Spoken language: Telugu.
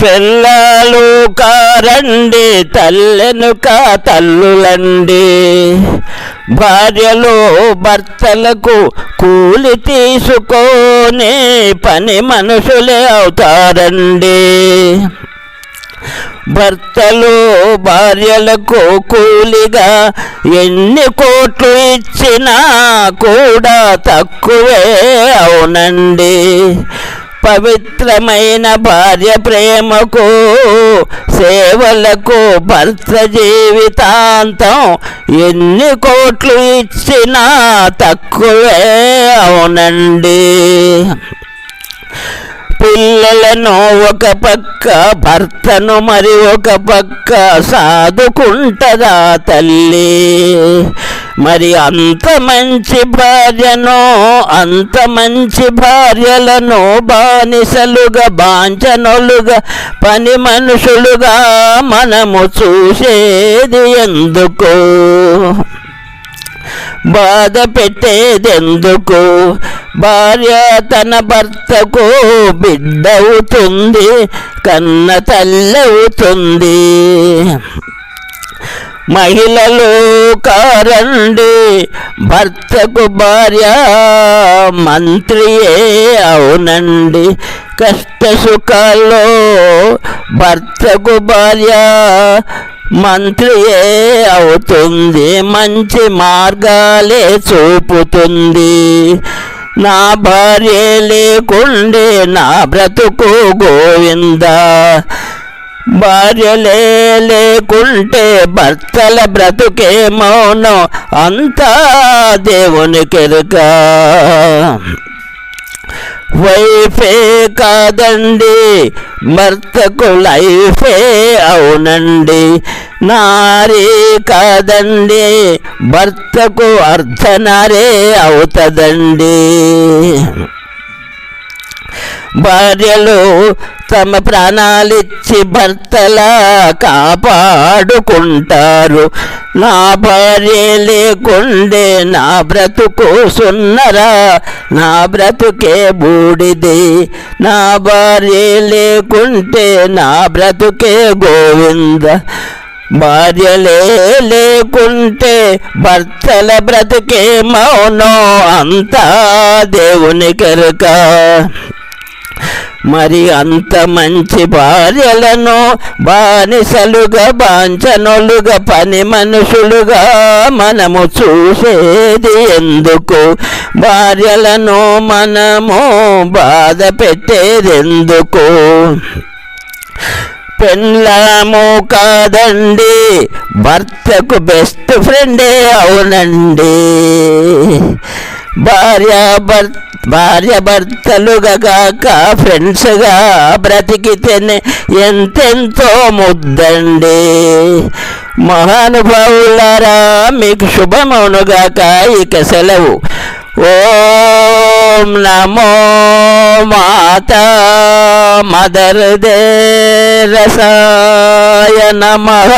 పిల్లలు కారండి, తల్లెనుక తల్లులండి. భార్యలు భర్తలకు కూలి తీసుకొని పని మనుషులే అవుతారండి. భర్తలు భార్యలకు కూలిగా ఎన్ని కోట్లు ఇచ్చినా కూడా తక్కువే అవునండి. పవిత్రమైన భార్య ప్రేమకు సేవలకు భర్త జీవితాంతం ఎన్ని కోట్లు ఇచ్చినా తక్కువే అవునండి. పిల్లలను ఒక పక్క, భర్తను మరి ఒక పక్క సాదుకుంటదా తల్లి. మరి అంత మంచి భార్యను, అంత మంచి భార్యలను బానిసలుగా, బాంచనులుగా, పని మనుషులుగా మనము చూసేది ఎందుకు? బాధ పెట్టేదెందుకు? భార్య తన భర్తకు బిడ్డవుతుంది, కన్న తల్లవుతుంది. మహిళలు కారండి, భర్తకు భార్య మంత్రియే అవునండి. కష్ట సుఖాల్లో భర్తకు భార్య మంత్రియే అవుతుంది, మంచి మార్గాలే చూపుతుంది. నా భార్య లేకుండే నా బ్రతుకు గోవిందా. భార్యలే లేకుంటే భర్తల బ్రతుకే మౌనం, అంతా దేవునికెరుక. వైఫే కాదండి, భర్తకు లైఫే అవునండి. నారీ కాదండి, భర్తకు అర్ధనారే అవుతుందండి. భార్యలు తమ ప్రాణాలిచ్చి భర్తలా కాపాడుకుంటారు. నా భార్య లేకుండే నా బ్రతుకు సున్నరా, నా బ్రతుకే బూడిది. నా భార్య లేకుంటే నా బ్రతుకే గోవింద. భార్యలే లేకుంటే భర్తల బ్రతుకే మౌనం, అంతా దేవునికెరుక. మరి అంత మంచి భార్యలను బానిసలుగా, బాంచనులుగా, పని మనుషులుగా మనము చూసేది ఎందుకు? భార్యలను మనము బాధ పెట్టేదెందుకు? పెళ్ళాము కాదండి, భర్తకు బెస్ట్ ఫ్రెండే అవునండి. భార్య భర్తలుగా కాక ఫ్రెండ్స్గా బ్రతికితేనే ఎంతెంతో ముద్దండి. మహానుభావులారా, మీకు శుభమౌనుగాక. ఇక సెలవు. ఓం నమో మాతా మదర్ దేరసాయ నమః.